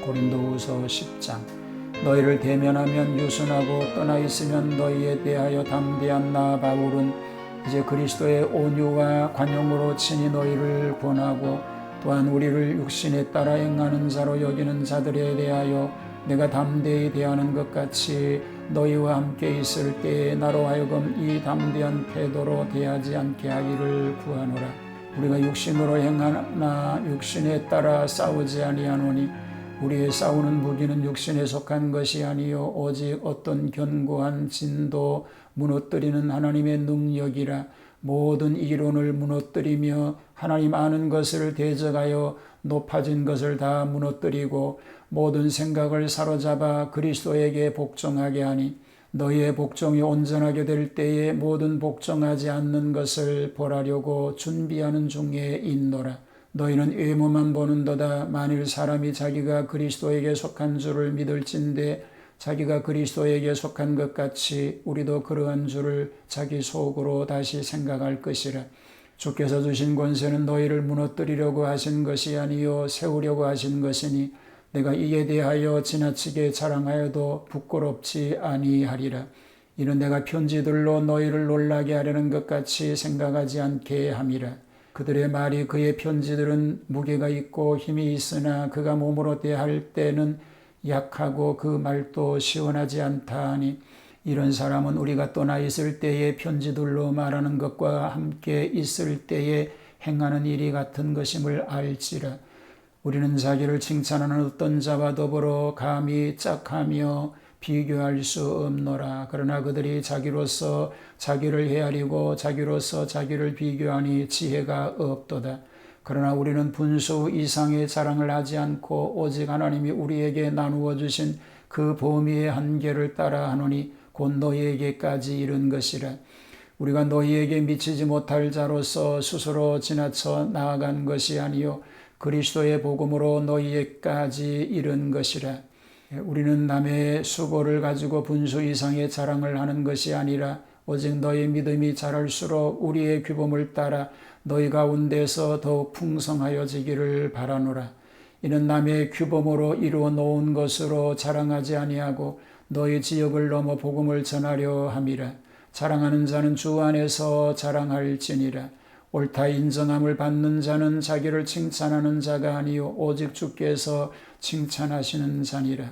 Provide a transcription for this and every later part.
고린도후서 10장. 너희를 대면하면 유순하고 떠나 있으면 너희에 대하여 담대한 나 바울은 이제 그리스도의 온유와 관용으로 친히 너희를 권하고 또한 우리를 육신에 따라 행하는 자로 여기는 자들에 대하여 내가 담대히 대하는 것 같이 너희와 함께 있을 때에 나로 하여금 이 담대한 태도로 대하지 않게 하기를 구하노라. 우리가 육신으로 행하나 육신에 따라 싸우지 아니하노니 우리의 싸우는 무기는 육신에 속한 것이 아니요 오직 어떤 견고한 진도 무너뜨리는 하나님의 능력이라. 모든 이론을 무너뜨리며 하나님 아는 것을 대적하여 높아진 것을 다 무너뜨리고 모든 생각을 사로잡아 그리스도에게 복종하게 하니 너희의 복종이 온전하게 될 때에 모든 복종하지 않는 것을 벌하려고 준비하는 중에 있노라. 너희는 외모만 보는도다. 만일 사람이 자기가 그리스도에게 속한 줄을 믿을진대 자기가 그리스도에게 속한 것 같이 우리도 그러한 줄을 자기 속으로 다시 생각할 것이라. 주께서 주신 권세는 너희를 무너뜨리려고 하신 것이 아니요 세우려고 하신 것이니 내가 이에 대하여 지나치게 자랑하여도 부끄럽지 아니하리라. 이는 내가 편지들로 너희를 놀라게 하려는 것 같이 생각하지 않게 함이라. 그들의 말이 그의 편지들은 무게가 있고 힘이 있으나 그가 몸으로 대할 때는 약하고 그 말도 시원하지 않다 하니 이런 사람은 우리가 떠나 있을 때의 편지들로 말하는 것과 함께 있을 때에 행하는 일이 같은 것임을 알지라. 우리는 자기를 칭찬하는 어떤 자와 더불어 감히 짝하며 비교할 수 없노라. 그러나 그들이 자기로서 자기를 헤아리고 자기로서 자기를 비교하니 지혜가 없도다. 그러나 우리는 분수 이상의 자랑을 하지 않고 오직 하나님이 우리에게 나누어 주신 그 범위의 한계를 따라 하노니 곧 너희에게까지 이른 것이라. 우리가 너희에게 미치지 못할 자로서 스스로 지나쳐 나아간 것이 아니요 그리스도의 복음으로 너희에게까지 이른 것이라. 우리는 남의 수고를 가지고 분수 이상의 자랑을 하는 것이 아니라 오직 너희 믿음이 자랄수록 우리의 규범을 따라 너희 가운데서 더욱 풍성하여지기를 바라노라. 이는 남의 규범으로 이루어 놓은 것으로 자랑하지 아니하고 너희 지역을 넘어 복음을 전하려 함이라. 자랑하는 자는 주 안에서 자랑할지니라. 옳다 인정함을 받는 자는 자기를 칭찬하는 자가 아니요 오직 주께서 칭찬하시는 자니라.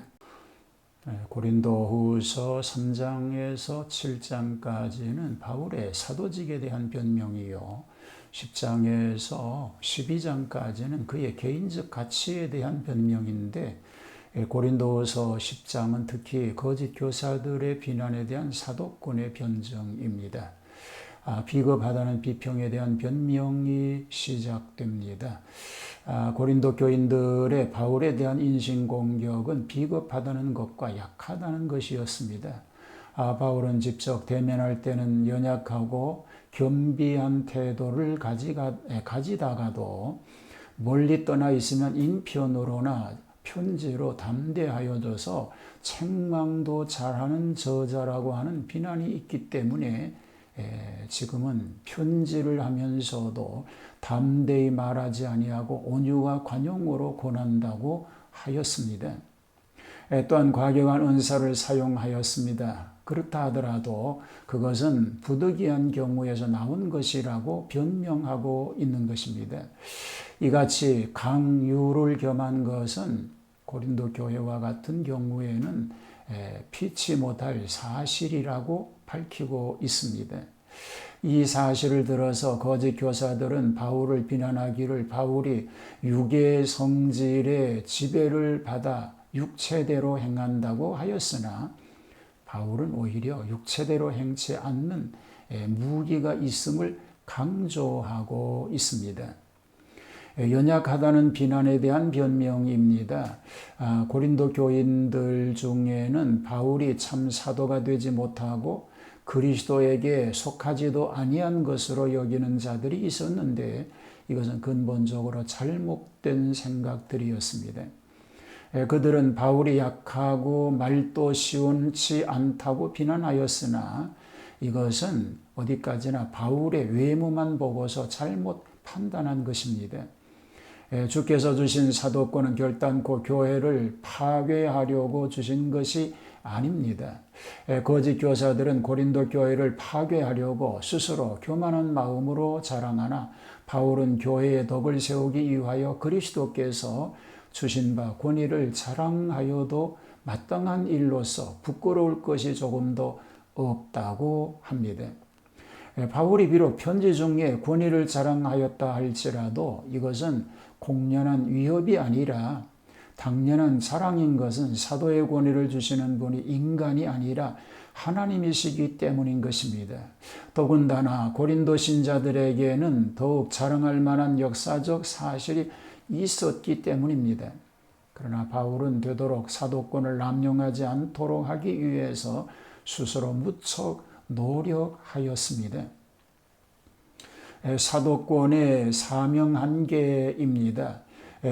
고린도후서 3장에서 7장까지는 바울의 사도직에 대한 변명이요 10장에서 12장까지는 그의 개인적 가치에 대한 변명인데 고린도후서 10장은 특히 거짓 교사들의 비난에 대한 사도권의 변정입니다. 비겁하다는 비평에 대한 변명이 시작됩니다. 고린도 교인들의 바울에 대한 인신공격은 비겁하다는 것과 약하다는 것이었습니다. 바울은 직접 대면할 때는 연약하고 겸비한 태도를 가지다가도 멀리 떠나 있으면 인편으로나 편지로 담대하여져서 책망도 잘하는 저자라고 하는 비난이 있기 때문에 지금은 편지를 하면서도 담대히 말하지 아니하고 온유와 관용으로 권한다고 하였습니다. 또한 과격한 은사를 사용하였습니다. 그렇다 하더라도 그것은 부득이한 경우에서 나온 것이라고 변명하고 있는 것입니다. 이같이 강유를 겸한 것은 고린도 교회와 같은 경우에는 피치 못할 사실이라고 밝히고 있습니다. 이 사실을 들어서 거짓 교사들은 바울을 비난하기를 바울이 육의 성질의 지배를 받아 육체대로 행한다고 하였으나 바울은 오히려 육체대로 행치 않는 무기가 있음을 강조하고 있습니다. 연약하다는 비난에 대한 변명입니다. 고린도 교인들 중에는 바울이 참 사도가 되지 못하고 그리스도에게 속하지도 아니한 것으로 여기는 자들이 있었는데 이것은 근본적으로 잘못된 생각들이었습니다. 그들은 바울이 약하고 말도 시원치 않다고 비난하였으나 이것은 어디까지나 바울의 외모만 보고서 잘못 판단한 것입니다. 주께서 주신 사도권은 결단코 교회를 파괴하려고 주신 것이 아닙니다. 거짓 교사들은 고린도 교회를 파괴하려고 스스로 교만한 마음으로 자랑하나 바울은 교회의 덕을 세우기 위하여 그리스도께서 주신 바 권위를 자랑하여도 마땅한 일로서 부끄러울 것이 조금도 없다고 합니다. 바울이 비록 편지 중에 권위를 자랑하였다 할지라도 이것은 공연한 위협이 아니라 당연한 자랑인 것은 사도의 권위를 주시는 분이 인간이 아니라 하나님이시기 때문인 것입니다. 더군다나 고린도 신자들에게는 더욱 자랑할 만한 역사적 사실이 있었기 때문입니다. 그러나 바울은 되도록 사도권을 남용하지 않도록 하기 위해서 스스로 무척 노력하였습니다. 사도권의 사명 한계입니다.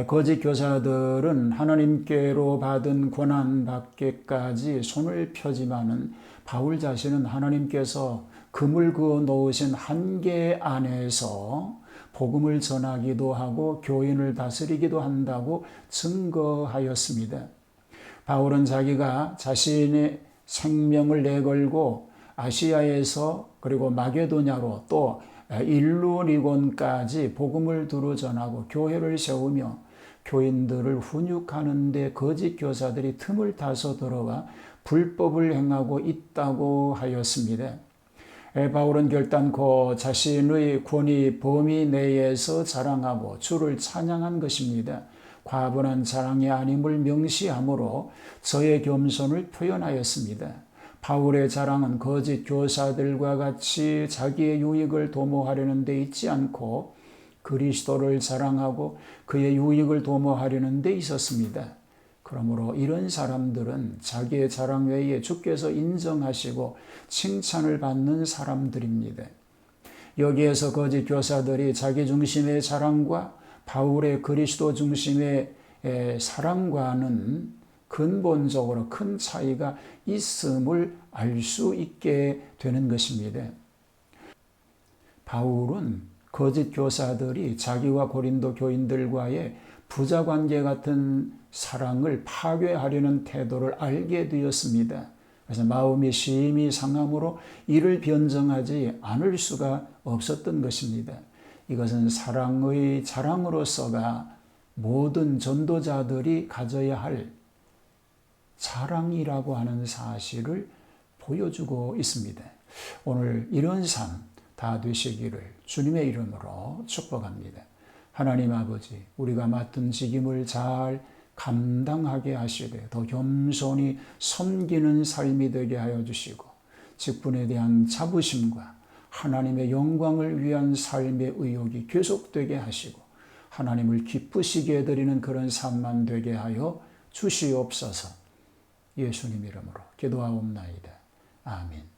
거짓 교사들은 하나님께로 받은 고난 받기까지 손을 펴지만은 바울 자신은 하나님께서 금을 그어 놓으신 한계 안에서 복음을 전하기도 하고 교인을 다스리기도 한다고 증거하였습니다. 바울은 자기가 자신의 생명을 내걸고 아시아에서 그리고 마게도냐로 또 일루리곤까지 복음을 두루 전하고 교회를 세우며 교인들을 훈육하는 데 거짓 교사들이 틈을 타서 들어와 불법을 행하고 있다고 하였습니다. 바울은 결단코 자신의 권위 범위 내에서 자랑하고 주를 찬양한 것입니다. 과분한 자랑이 아님을 명시함으로 저의 겸손을 표현하였습니다. 바울의 자랑은 거짓 교사들과 같이 자기의 유익을 도모하려는 데 있지 않고 그리스도를 자랑하고 그의 유익을 도모하려는 데 있었습니다. 그러므로 이런 사람들은 자기의 자랑 외에 주께서 인정하시고 칭찬을 받는 사람들입니다. 여기에서 거짓 교사들이 자기 중심의 자랑과 바울의 그리스도 중심의 사랑과는 근본적으로 큰 차이가 있음을 알 수 있게 되는 것입니다. 바울은 거짓 교사들이 자기와 고린도 교인들과의 부자관계 같은 사랑을 파괴하려는 태도를 알게 되었습니다. 그래서 마음이 심히 상함으로 이를 변정하지 않을 수가 없었던 것입니다. 이것은 사랑의 자랑으로서가 모든 전도자들이 가져야 할 자랑이라고 하는 사실을 보여주고 있습니다. 오늘 이런 삶 다 되시기를 주님의 이름으로 축복합니다. 하나님 아버지, 우리가 맡은 직임을 잘 감당하게 하시되 더 겸손히 섬기는 삶이 되게 하여 주시고 직분에 대한 자부심과 하나님의 영광을 위한 삶의 의욕이 계속되게 하시고 하나님을 기쁘시게 해드리는 그런 삶만 되게 하여 주시옵소서. 예수님 이름으로 기도하옵나이다. 아멘.